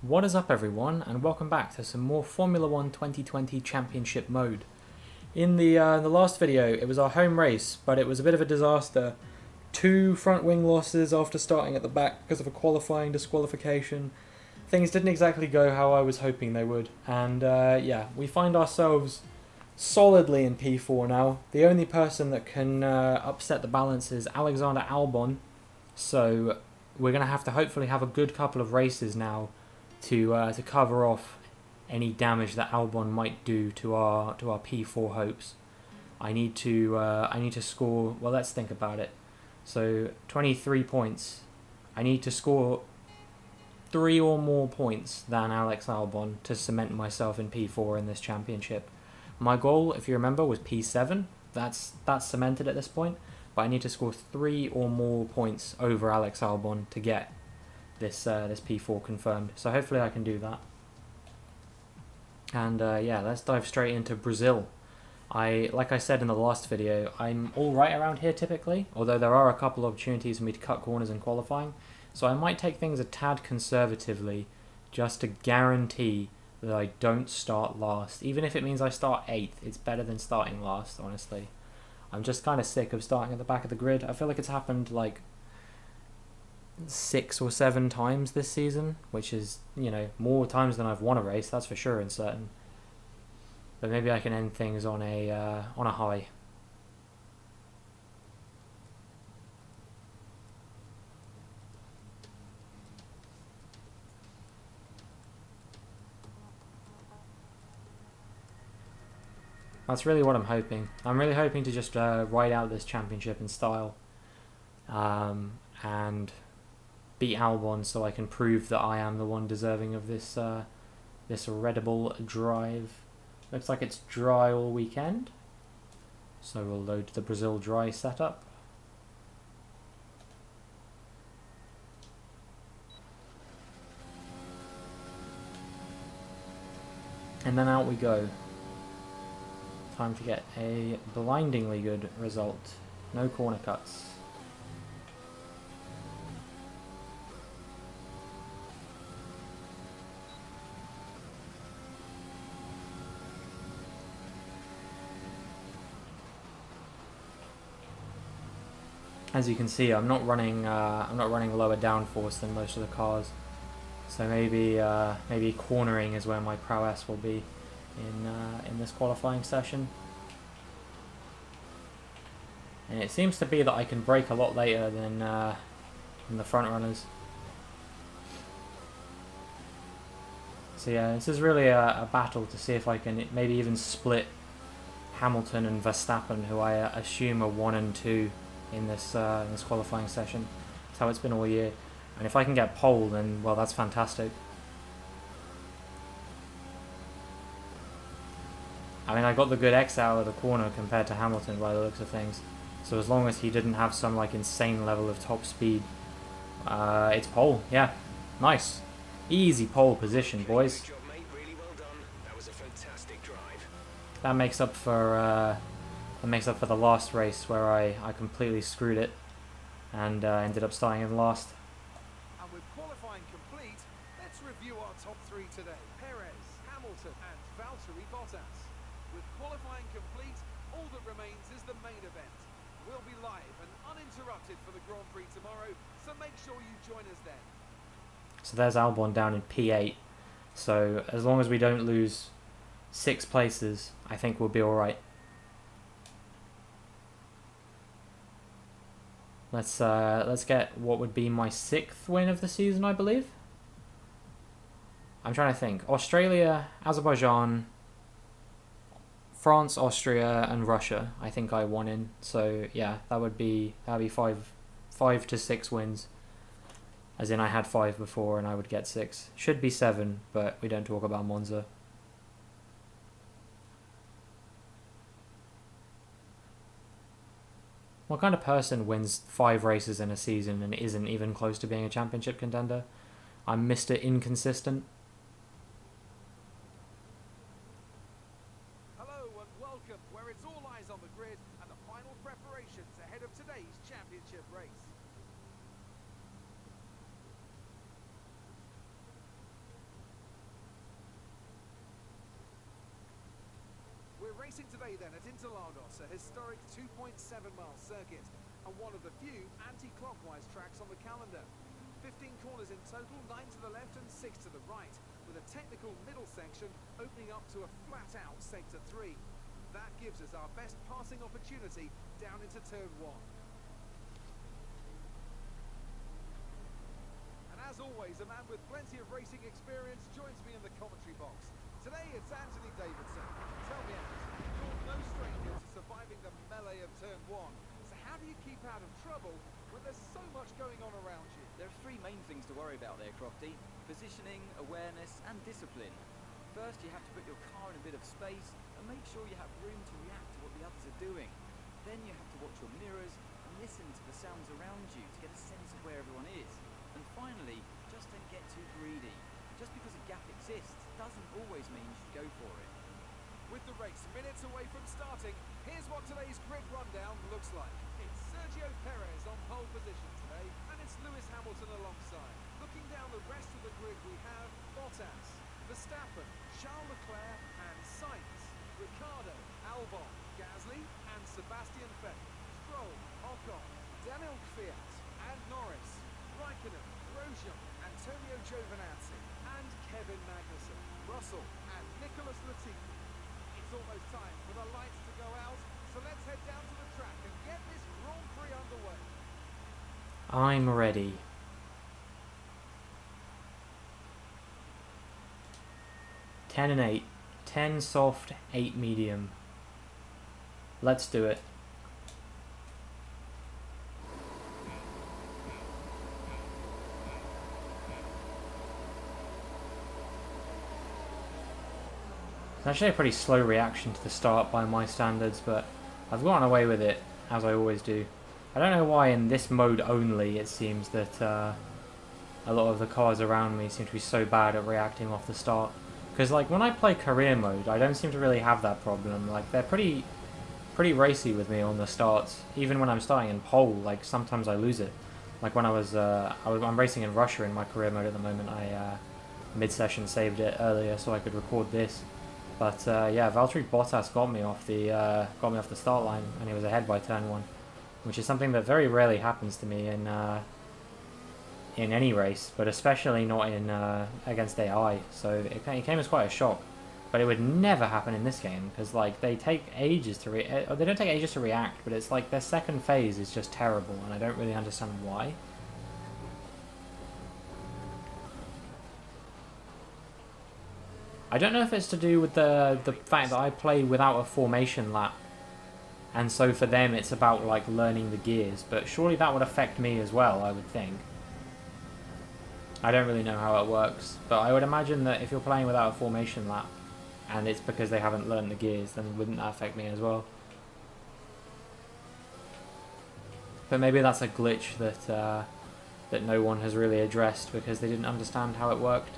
What is up everyone, and welcome back to some more Formula 1 2020 Championship mode. In the last video, it was our home race, but it was a bit of a disaster. 2 front wing losses after starting at the back because of a qualifying disqualification. Things didn't exactly go how I was hoping they would, and yeah, we find ourselves solidly in P4 now. The only person that can upset the balance is Alexander Albon, so we're going to hopefully have a good couple of races now to cover off any damage that Albon might do to our P4 hopes. I need to score. Well, let's think about it. So 23 points. I need to score 3 or more points than Alex Albon to cement myself in P4 in this championship. My goal, if you remember, was P7. That's cemented at this point. But I need to score 3 or more points over Alex Albon to get this P4 confirmed. So hopefully I can do that. And yeah, let's dive straight into Brazil. Like I said in the last video, I'm alright around here typically, although there are a couple of opportunities for me to cut corners in qualifying. So I might take things a tad conservatively just to guarantee that I don't start last. Even if it means I start 8th, it's better than starting last, honestly. I'm just kind of sick of starting at the back of the grid. I feel like it's happened like 6 or 7 times this season, which is, you know, more times than I've won a race, that's for sure and certain. But maybe I can end things on a high. That's really what I'm hoping. I'm really hoping to just ride out this championship in style, and beat Albon so I can prove that I am the one deserving of this this Red Bull drive. Looks like it's dry all weekend, so we'll load the Brazil dry setup. And then out we go. Time to get a blindingly good result. No corner cuts. As you can see, I'm not running lower downforce than most of the cars, so maybe cornering is where my prowess will be in this qualifying session. And it seems to be that I can brake a lot later than the front runners. So yeah, this is really a battle to see if I can maybe even split Hamilton and Verstappen, who I assume are 1 and 2 in this qualifying session. That's how it's been all year. And if I can get pole, then, well, that's fantastic. I mean, I got the good X out of the corner compared to Hamilton by the looks of things. So as long as he didn't have some like insane level of top speed, it's pole. Yeah, nice, easy pole position, boys. That makes up for the last race where I completely screwed it and ended up starting in last. And with qualifying complete, let's review our top 3 today. Perez, Hamilton and Valtteri Bottas. With qualifying complete, all that remains is the main event. We'll be live and uninterrupted for the Grand Prix tomorrow, so make sure you join us then. So there's Albon down in P8. So as long as we don't lose 6 places, I think we'll be alright. Let's get what would be my 6th win of the season, I believe. I'm trying to think. Australia, Azerbaijan, France, Austria, and Russia. I think I won in. So yeah, that'd be 5 to 6 wins. As in, I had 5 before, and I would get 6. Should be 7, but we don't talk about Monza. What kind of person wins 5 races in a season and isn't even close to being a championship contender? I'm Mr. Inconsistent. Hello and welcome, where it's all eyes on the grid and the final preparations ahead of today's championship race. Racing today then at Interlagos, a historic 2.7-mile circuit and one of the few anti-clockwise tracks on the calendar. 15 corners in total, 9 to the left and 6 to the right, with a technical middle section opening up to a flat-out sector 3. That gives us our best passing opportunity down into turn 1. And as always, a man with plenty of racing experience joins me in the commentary box. Today it's Anthony Davidson. Tell me, Ant, you're no stranger to surviving the melee of turn 1. So how do you keep out of trouble when there's so much going on around you? There are three main things to worry about there, Crofty. Positioning, awareness and discipline. First, you have to put your car in a bit of space and make sure you have room to react to what the others are doing. Then you have to watch your mirrors and listen to the sounds around you to get a sense of where everyone is. And finally, just don't get too greedy. Just because a gap exists doesn't always mean you should go for it. With the race minutes away from starting, here's what today's grid rundown looks like. It's Sergio Perez on pole position today, and it's Lewis Hamilton alongside. Looking down the rest of the grid, we have Bottas, Verstappen, Charles Leclerc and Sainz, Ricciardo, Albon, Gasly and Sebastian Vettel, Stroll, Ocon, Daniel Kvyat and Norris, Raikkonen, Grosjean, Antonio Giovinazzi and Kevin Magnussen, Russell and Nicholas Latifi. It's almost time for the lights to go out, so let's head down to the track and get this Grand Prix underway. I'm ready. Ten and 8. 10 soft, 8 medium. Let's do it. It's actually a pretty slow reaction to the start by my standards, but I've gotten away with it, as I always do. I don't know why in this mode only it seems that a lot of the cars around me seem to be so bad at reacting off the start. Because like when I play career mode, I don't seem to really have that problem. Like they're pretty racy with me on the starts. Even when I'm starting in pole, like sometimes I lose it. Like when I'm racing in Russia in my career mode at the moment. I mid-session saved it earlier so I could record this. But yeah, Valtteri Bottas got me off the start line, and he was ahead by turn 1, which is something that very rarely happens to me in any race, but especially not in against AI. So it came as quite a shock. But it would never happen in this game because like they take ages to they don't take ages to react, but it's like their second phase is just terrible, and I don't really understand why. I don't know if it's to do with the fact that I play without a formation lap, and so for them it's about like learning the gears, but surely that would affect me as well, I would think. I don't really know how it works, but I would imagine that if you're playing without a formation lap, and it's because they haven't learned the gears, then wouldn't that affect me as well? But maybe that's a glitch that no one has really addressed because they didn't understand how it worked.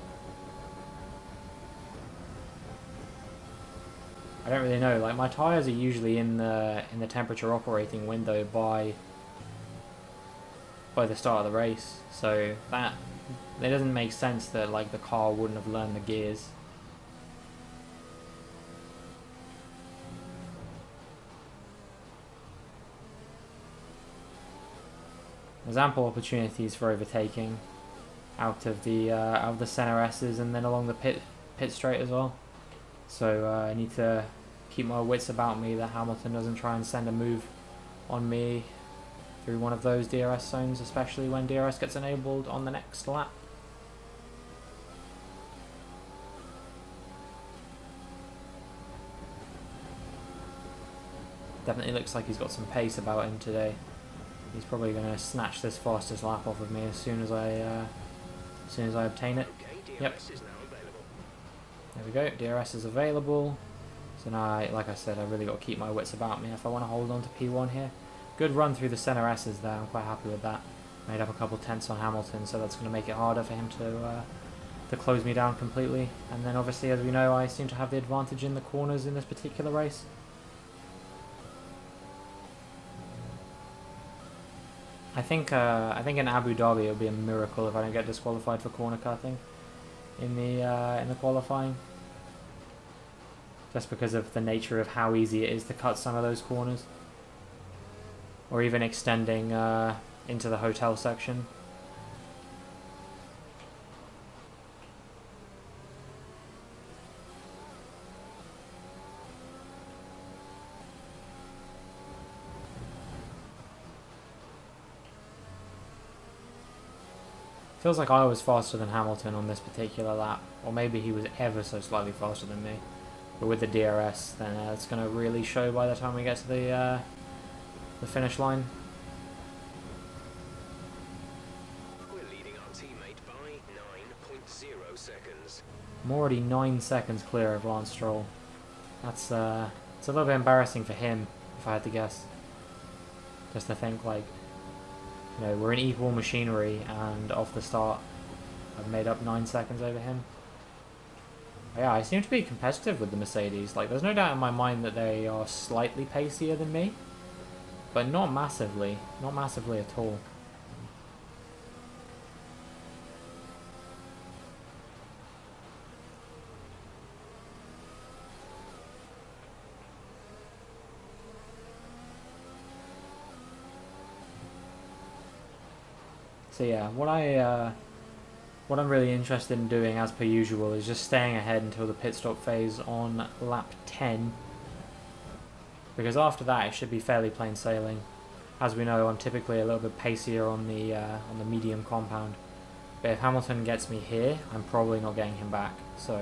I don't really know. Like my tires are usually in the temperature operating window by the start of the race, so that it doesn't make sense that like the car wouldn't have learned the gears. There's ample opportunities for overtaking out of the center S's and then along the pit straight as well. So I need to keep my wits about me that Hamilton doesn't try and send a move on me through one of those DRS zones, especially when DRS gets enabled on the next lap. Definitely looks like he's got some pace about him today. He's probably going to snatch this fastest lap off of me as soon as I obtain it. Yep. There we go. DRS is available. So now, like I said, I really got to keep my wits about me if I want to hold on to P1 here. Good run through the center S's there. I'm quite happy with that. Made up a couple tenths on Hamilton, so that's going to make it harder for him to close me down completely. And then obviously, as we know, I seem to have the advantage in the corners in this particular race. I think in Abu Dhabi it'll be a miracle if I don't get disqualified for corner cutting in the qualifying. just because of the nature of how easy it is to cut some of those corners. Or even extending into the hotel section. Feels like I was faster than Hamilton on this particular lap, or maybe he was ever so slightly faster than me. But with the DRS, then it's going to really show by the time we get to the finish line. We're leading our teammate by 9.0 seconds. I'm already 9 seconds clear of Lance Stroll. That's it's a little bit embarrassing for him, if I had to guess. Just to think, like, you know, we're in equal machinery, and off the start, I've made up 9 seconds over him. But yeah, I seem to be competitive with the Mercedes. Like, there's no doubt in my mind that they are slightly pacier than me, but not massively. Not massively at all. So yeah, what I'm really interested in doing, as per usual, is just staying ahead until the pit stop phase on lap 10. Because after that, it should be fairly plain sailing. As we know, I'm typically a little bit pacier on the medium compound. But if Hamilton gets me here, I'm probably not getting him back. So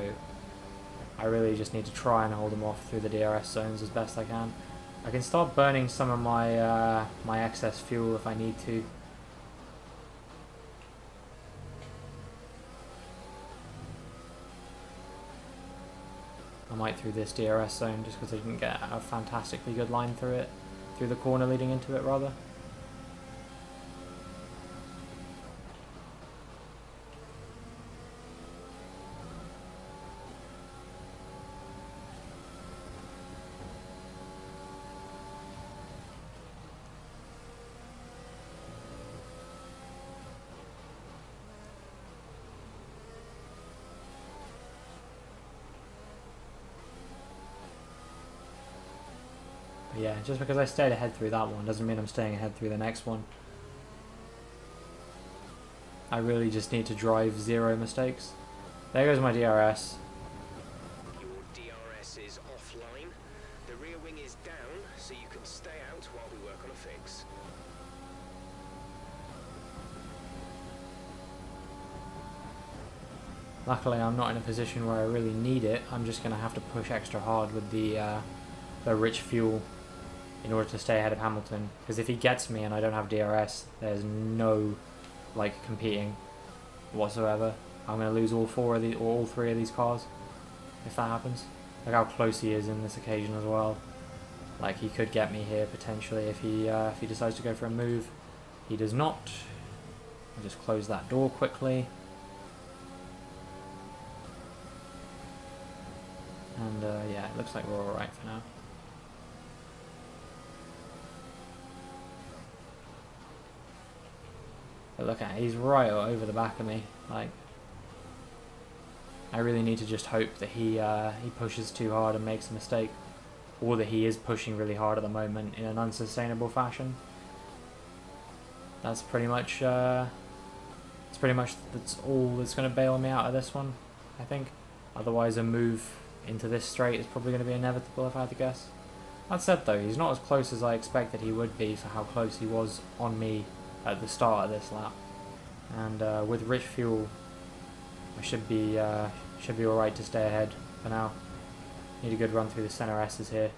I really just need to try and hold him off through the DRS zones as best I can. I can start burning some of my my excess fuel if I need to. I might through this DRS zone just because I didn't get a fantastically good line through it, through the corner leading into it rather. Yeah, just because I stayed ahead through that one doesn't mean I'm staying ahead through the next one. I really just need to drive 0 mistakes. There goes my DRS. Your DRS is offline. The rear wing is down, so you can stay out while we work on a fix. Luckily, I'm not in a position where I really need it. I'm just going to have to push extra hard with the rich fuel in order to stay ahead of Hamilton. Because if he gets me and I don't have DRS, there's no like competing whatsoever. I'm going to lose all 4 of these, or all 3 of these cars if that happens. Look how close he is in this occasion as well. Like, he could get me here potentially if he decides to go for a move. He does not. I'll just close that door quickly. And yeah, it looks like we're alright for now. But look at it, he's right over the back of me. Like, I really need to just hope that he pushes too hard and makes a mistake, or that he is pushing really hard at the moment in an unsustainable fashion. That's pretty much that's all that's going to bail me out of this one, I think. Otherwise, a move into this straight is probably going to be inevitable if I had to guess. That said though, he's not as close as I expected he would be for how close he was on me at the start of this lap. And with rich fuel, I should be alright to stay ahead for now. Need a good run through the center S's here.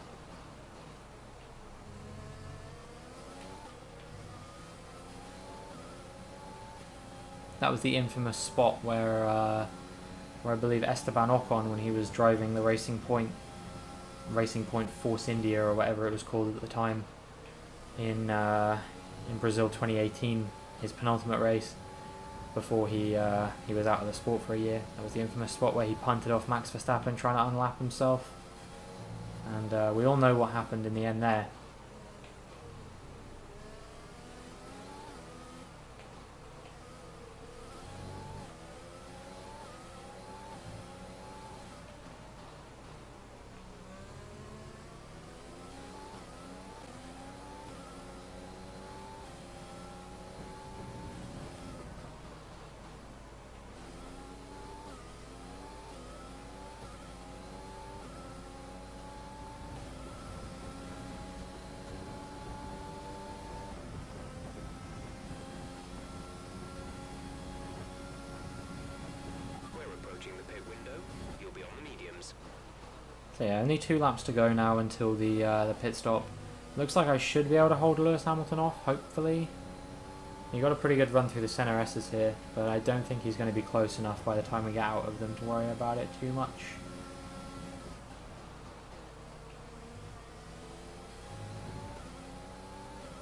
That was the infamous spot where I believe Esteban Ocon, when he was driving the Racing Point Force India or whatever it was called at the time, in Brazil 2018, his penultimate race before he was out of the sport for a year. That was the infamous spot where he punted off Max Verstappen trying to unlap himself, and we all know what happened in the end there. approaching the pit window, you'll be on the mediums. So yeah, only 2 laps to go now until the pit stop. Looks like I should be able to hold Lewis Hamilton off, hopefully. He got a pretty good run through the center S's here, but I don't think he's going to be close enough by the time we get out of them to worry about it too much.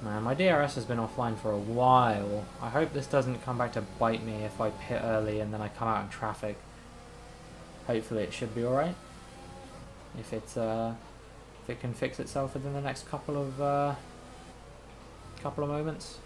Man, my DRS has been offline for a while. I hope this doesn't come back to bite me if I pit early and then I come out in traffic. Hopefully it should be alright. If it can fix itself within the next couple of moments.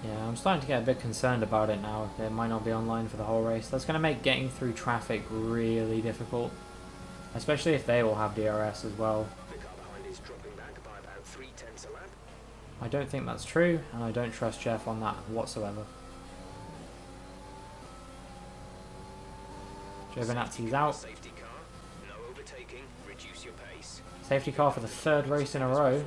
Yeah, I'm starting to get a bit concerned about it now. It might not be online for the whole race. That's going to make getting through traffic really difficult. Especially if they all have DRS as well. The car behind is dropping back by about 0.3 a lap. I don't think that's true, and I don't trust Jeff on that whatsoever. Giovinazzi's out. Safety car, no overtaking, reduce your pace. Safety car for the 3rd race in a row.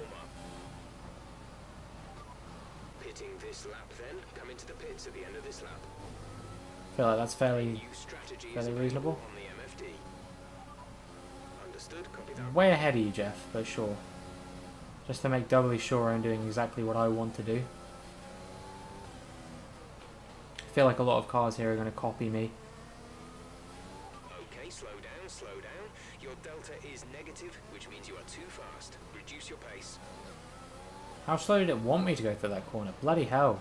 Pitting this lap then, come into the pits at the end of this lap. I feel like that's fairly New strategy is reasonable. available on the MFD. Understood, copy that. way ahead of you, Jeff, but sure. Just to make doubly sure I'm doing exactly what I want to do. I feel like a lot of cars here are going to copy me. Okay, slow down, slow down. Your delta is negative, which means you are too fast. Reduce your pace. How slow did it want me to go through that corner? Bloody hell.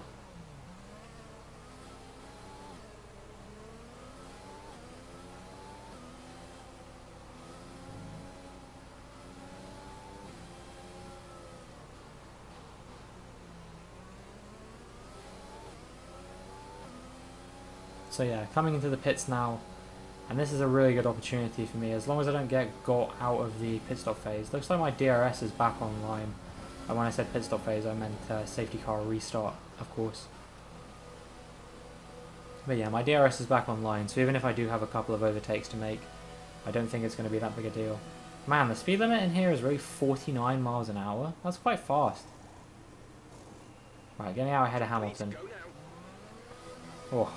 So yeah, coming into the pits now, and this is a really good opportunity for me, as long as I don't get got out of the pit stop phase. Looks like my DRS is back online. And when I said pit stop phase, I meant safety car restart, of course. But yeah, my DRS is back online, so even if I do have a couple of overtakes to make, I don't think it's going to be that big a deal. Man, the speed limit in here is really 49 miles an hour. That's quite fast. Right, getting out ahead of Hamilton. Oh,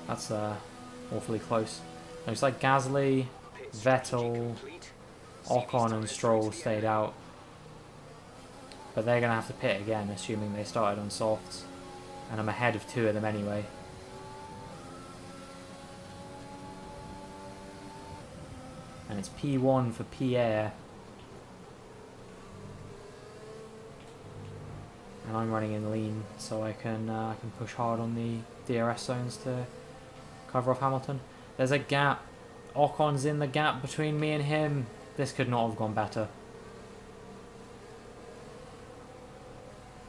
that's awfully close. Looks like Gasly, Vettel, Ocon and Stroll stayed out. But they're going to have to pit again, assuming they started on softs. And I'm ahead of 2 of them anyway. And it's P1 for Pierre. And I'm running in lean, so I can push hard on the DRS zones to cover off Hamilton. There's a gap. Ocon's in the gap between me and him. This could not have gone better.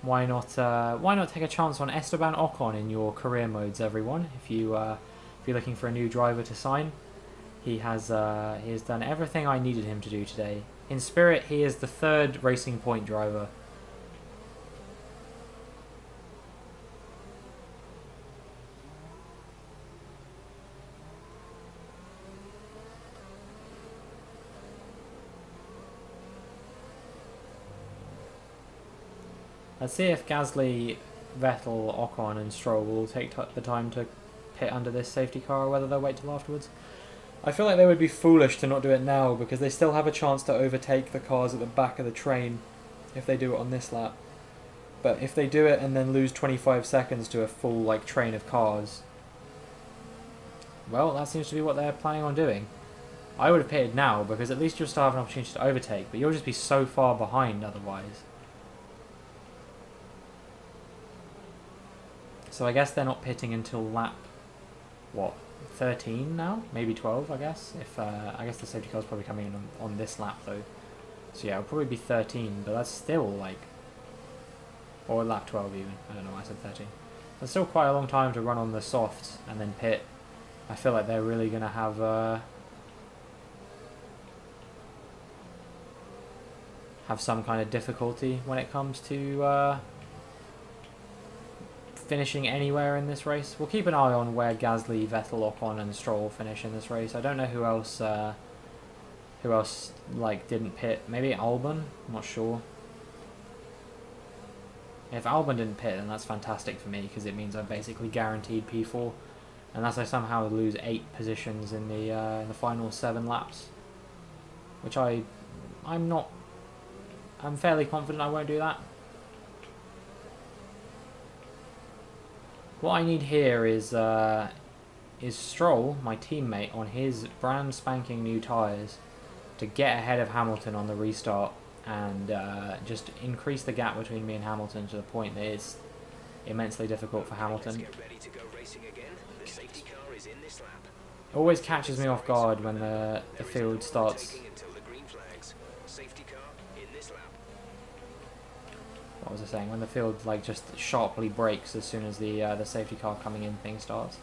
Why not take a chance on Esteban Ocon in your career modes, everyone? If you're looking for a new driver to sign, he has done everything I needed him to do today. In spirit, he is the 3rd Racing Point driver. Let's see if Gasly, Vettel, Ocon and Stroll will take the time to pit under this safety car or whether they'll wait till afterwards. I feel like they would be foolish to not do it now because they still have a chance to overtake the cars at the back of the train if they do it on this lap. But if they do it and then lose 25 seconds to a full train of cars, well, that seems to be what they're planning on doing. I would have pitted now because at least you'll still have an opportunity to overtake, but you'll just be so far behind otherwise. So I guess they're not pitting until lap, what, 13 now? Maybe 12, I guess. I guess the safety car's probably coming in on this lap though. So yeah, it'll probably be 13, but that's still or lap 12 even. I don't know why I said 13. That's still quite a long time to run on the softs and then pit. I feel like they're really going to have have some kind of difficulty when it comes to finishing anywhere in this race. We'll keep an eye on where Gasly, Vettel, Ocon, and Stroll finish in this race. I don't know who else like didn't pit. Maybe Albon. I'm not sure. If Albon didn't pit, then that's fantastic for me because it means I'm basically guaranteed P4, unless I somehow lose 8 positions in the final 7 laps, which I'm fairly confident I won't do that. What I need here is Stroll, my teammate, on his brand spanking new tyres to get ahead of Hamilton on the restart and just increase the gap between me and Hamilton to the point that it's immensely difficult for Hamilton. It always catches me off guard when the field starts. What was I saying? When the field like just sharply breaks as soon as the safety car coming in thing starts.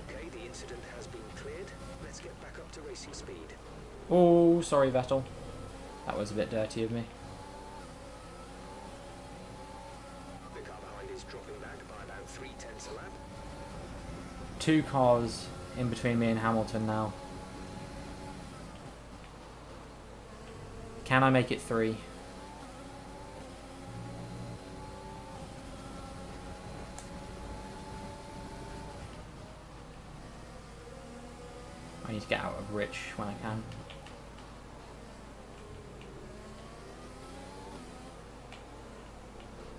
Okay, the incident has been cleared. Let's get back up to racing speed. Oh, sorry, Vettel. That was a bit dirty of me. The car behind is dropping back by about 0.3 a lap. 2 cars in between me and Hamilton now. Can I make it 3? I need to get out of Rich when I can.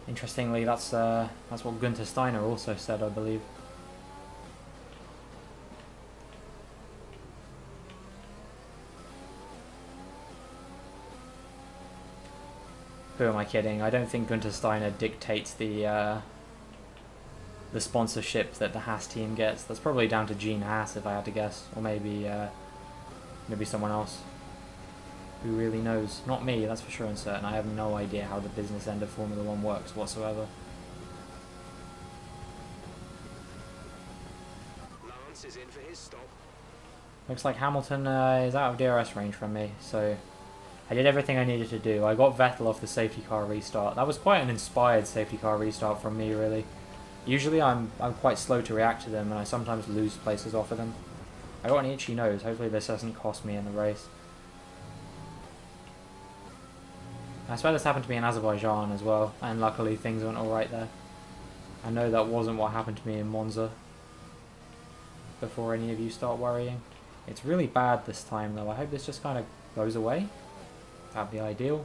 Interestingly, that's what Gunther Steiner also said, I believe. Who am I kidding? I don't think Gunther Steiner dictates the sponsorship that the Haas team gets. That's probably down to Gene Haas, if I had to guess, or maybe someone else. Who really knows? Not me, that's for sure and certain. I have no idea how the business end of Formula 1 works whatsoever. Lance is in for his stop. Looks like Hamilton is out of DRS range from me, so I did everything I needed to do. I got Vettel off the safety car restart. That was quite an inspired safety car restart from me, really. Usually I'm quite slow to react to them, and I sometimes lose places off of them. I got an itchy nose. Hopefully this doesn't cost me in the race. I swear this happened to me in Azerbaijan as well, and luckily things went alright there. I know that wasn't what happened to me in Monza, before any of you start worrying. It's really bad this time though. I hope this just kind of goes away. That'd be ideal.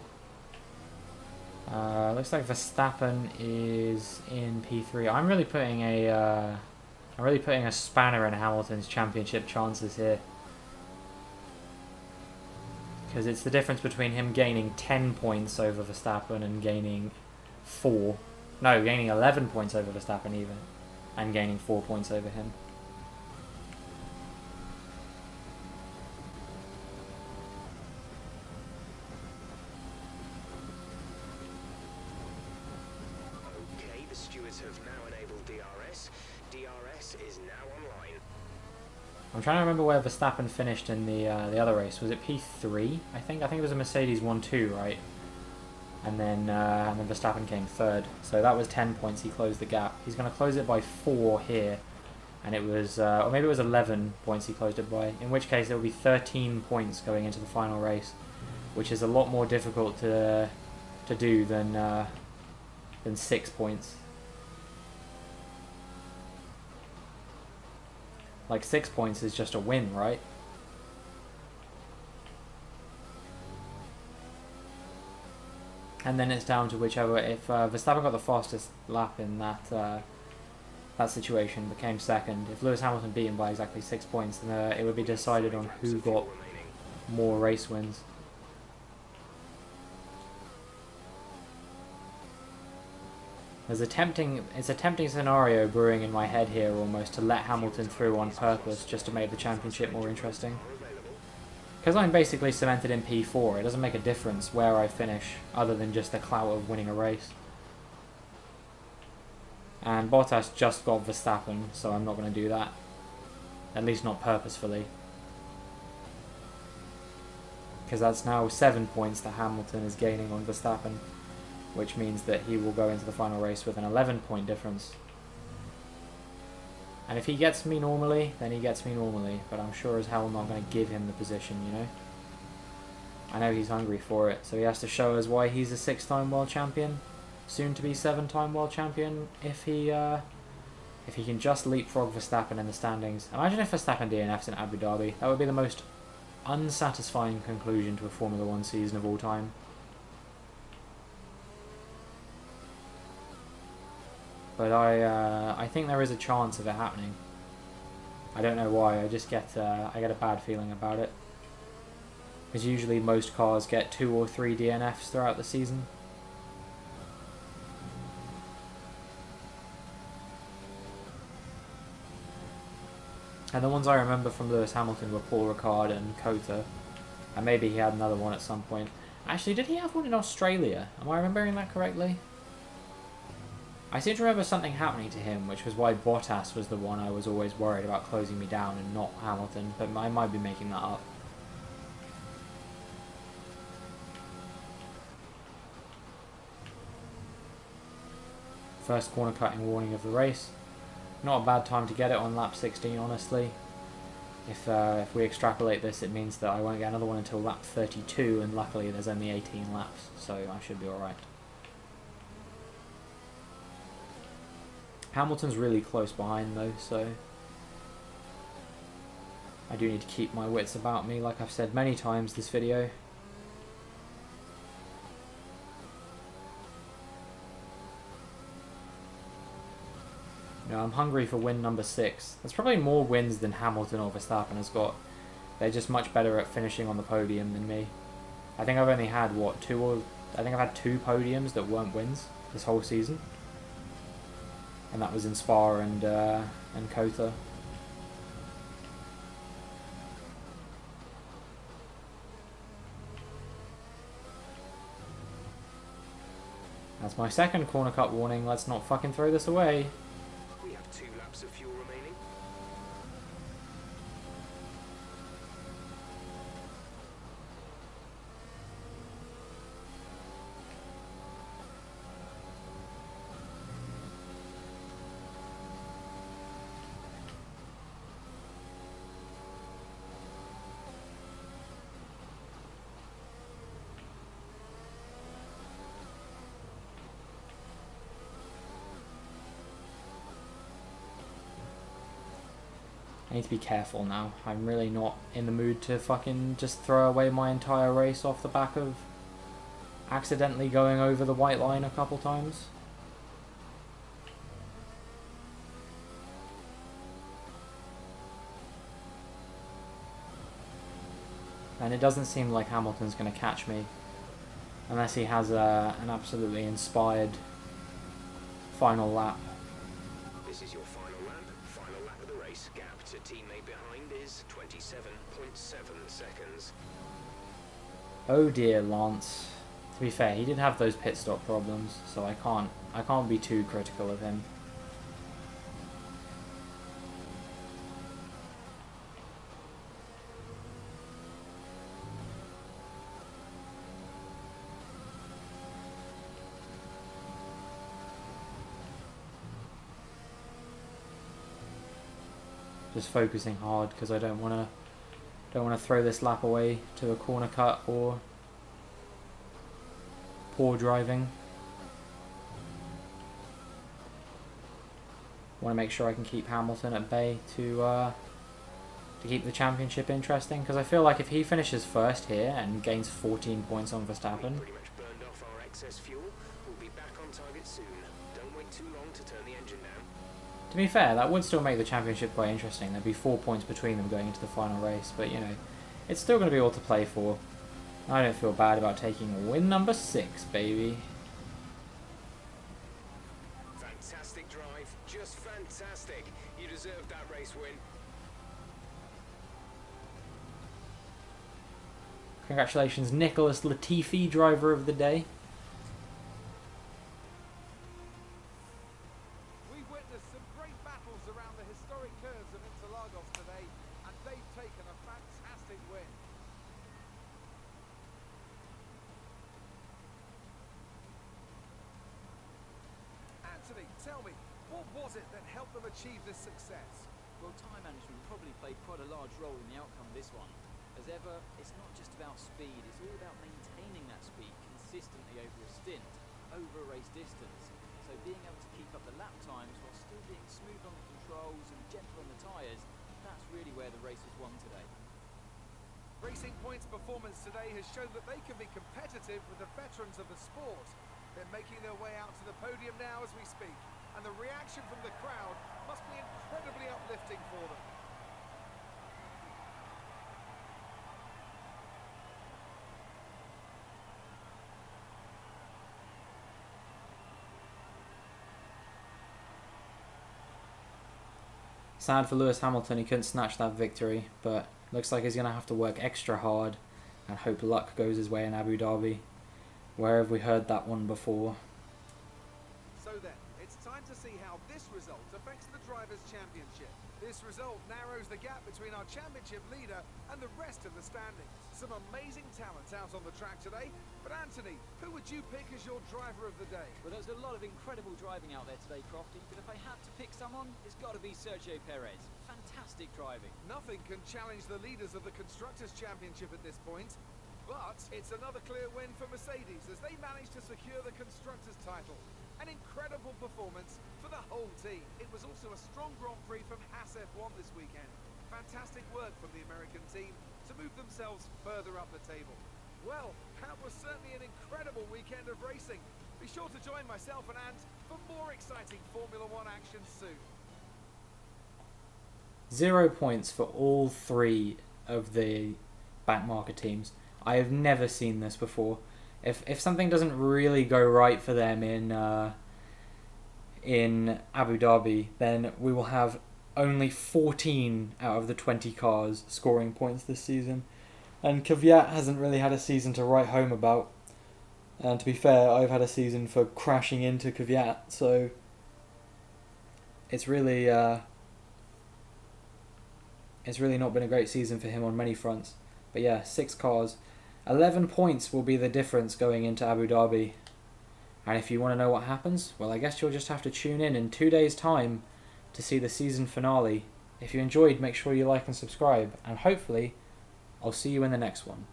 Looks like Verstappen is in P3. I'm really putting a spanner in Hamilton's championship chances here, because it's the difference between him gaining 10 points over Verstappen and gaining 11 points over Verstappen even, and gaining 4 points over him. Okay, the stewards have now enabled DRS. DRS is now online. I'm trying to remember where Verstappen finished in the other race. Was it P3? I think it was a Mercedes 1-2, right? And then Verstappen came third. So that was 10 points. He closed the gap. He's going to close it by 4 here, and it was, or maybe it was 11 points he closed it by. In which case, it will be 13 points going into the final race, which is a lot more difficult to do than 6 points. Like 6 points is just a win, right? And then it's down to whichever. If Verstappen got the fastest lap in that situation, became second. If Lewis Hamilton beat him by exactly 6 points, then it would be decided on who got more race wins. It's a tempting scenario brewing in my head here almost, to let Hamilton through on purpose just to make the championship more interesting. Because I'm basically cemented in P4, it doesn't make a difference where I finish other than just the clout of winning a race. And Bottas just got Verstappen, so I'm not going to do that. At least not purposefully. Because that's now 7 points that Hamilton is gaining on Verstappen, which means that he will go into the final race with an 11-point difference. And if he gets me normally, then he gets me normally, but I'm sure as hell not going to give him the position, you know? I know he's hungry for it, so he has to show us why he's a 6-time world champion, soon to be 7-time world champion, if he can just leapfrog Verstappen in the standings. Imagine if Verstappen DNFs in Abu Dhabi. That would be the most unsatisfying conclusion to a Formula 1 season of all time. But I think there is a chance of it happening. I don't know why, I just get I get a bad feeling about it. Because usually most cars get 2 or 3 DNFs throughout the season. And the ones I remember from Lewis Hamilton were Paul Ricard and Cota. And maybe he had another one at some point. Actually, did he have one in Australia? Am I remembering that correctly? I seem to remember something happening to him, which was why Bottas was the one I was always worried about closing me down and not Hamilton, but I might be making that up. First corner cutting warning of the race. Not a bad time to get it on lap 16, honestly. If we extrapolate this, it means that I won't get another one until lap 32, and luckily there's only 18 laps, so I should be alright. Hamilton's really close behind though, so I do need to keep my wits about me, like I've said many times this video. You know, I'm hungry for win number 6. There's probably more wins than Hamilton or Verstappen has got. They're just much better at finishing on the podium than me. I think I've only had, what, I think I've had 2 podiums that weren't wins this whole season. And that was in Spa and Cota. That's my second corner cut warning. Let's not fucking throw this away. We have 2 laps of fuel remaining. I need to be careful now. I'm really not in the mood to fucking just throw away my entire race off the back of accidentally going over the white line a couple times. And it doesn't seem like Hamilton's going to catch me unless he has an absolutely inspired final lap. This is your final lap of the race. Gap to teammate behind is 27.7 seconds. Oh dear, Lance. To be fair, he did have those pit stop problems, so I can't be too critical of him. Just focusing hard because I don't want to throw this lap away to a corner cut or poor driving. Want to make sure I can keep Hamilton at bay to keep the championship interesting, because I feel like if he finishes first here and gains 14 points on Verstappen. Pretty much burned off our excess fuel. We'll be back on target soon. Don't wait too long to turn the engine down. To be fair, that would still make the championship quite interesting. There'd be 4 points between them going into the final race, but you know, it's still going to be all to play for. I don't feel bad about taking win number 6, baby. Fantastic drive, just fantastic. You deserved that race win. Congratulations, Nicholas Latifi, driver of the day. Anthony, tell me, what was it that helped them achieve this success? Well, time management probably played quite a large role in the outcome of this one. As ever, it's not just about speed, it's all about maintaining that speed consistently over a stint, over a race distance. So being able to keep up the lap times while still being smooth on the controls and gentle on the tyres, that's really where the race was won today. Racing Point's performance today has shown that they can be competitive with the veterans of the sport. They're making their way out to the podium now as we speak, and the reaction from the crowd must be incredibly uplifting for them. Sad for Lewis Hamilton, he couldn't snatch that victory, but looks like he's going to have to work extra hard and hope luck goes his way in Abu Dhabi. Where have we heard that one before? So then, it's time to see how this result affects the Drivers' Championship. This result narrows the gap between our championship leader and the rest of the standings. Some amazing talents out on the track today, but Anthony, who would you pick as your driver of the day? Well, there's a lot of incredible driving out there today, Crofty, but if I had to pick someone, it's got to be Sergio Perez. Fantastic driving. Nothing can challenge the leaders of the Constructors' Championship at this point, but it's another clear win for Mercedes as they managed to secure the Constructors' title. An incredible performance for the whole team. It was also a strong Grand Prix from Haas F1 this weekend. Fantastic work from the American team to move themselves further up the table. Well, that was certainly an incredible weekend of racing. Be sure to join myself and Ant for more exciting Formula One action soon. 0 points for all 3 of the backmarker teams. I have never seen this before. If something doesn't really go right for them in Abu Dhabi, then we will have only 14 out of the 20 cars scoring points this season. And Kvyat hasn't really had a season to write home about. And to be fair, I've had a season for crashing into Kvyat, so it's really not been a great season for him on many fronts. But yeah, 6 cars. 11 points will be the difference going into Abu Dhabi. And if you want to know what happens, well, I guess you'll just have to tune in 2 days' time to see the season finale. If you enjoyed, make sure you like and subscribe, and hopefully I'll see you in the next one.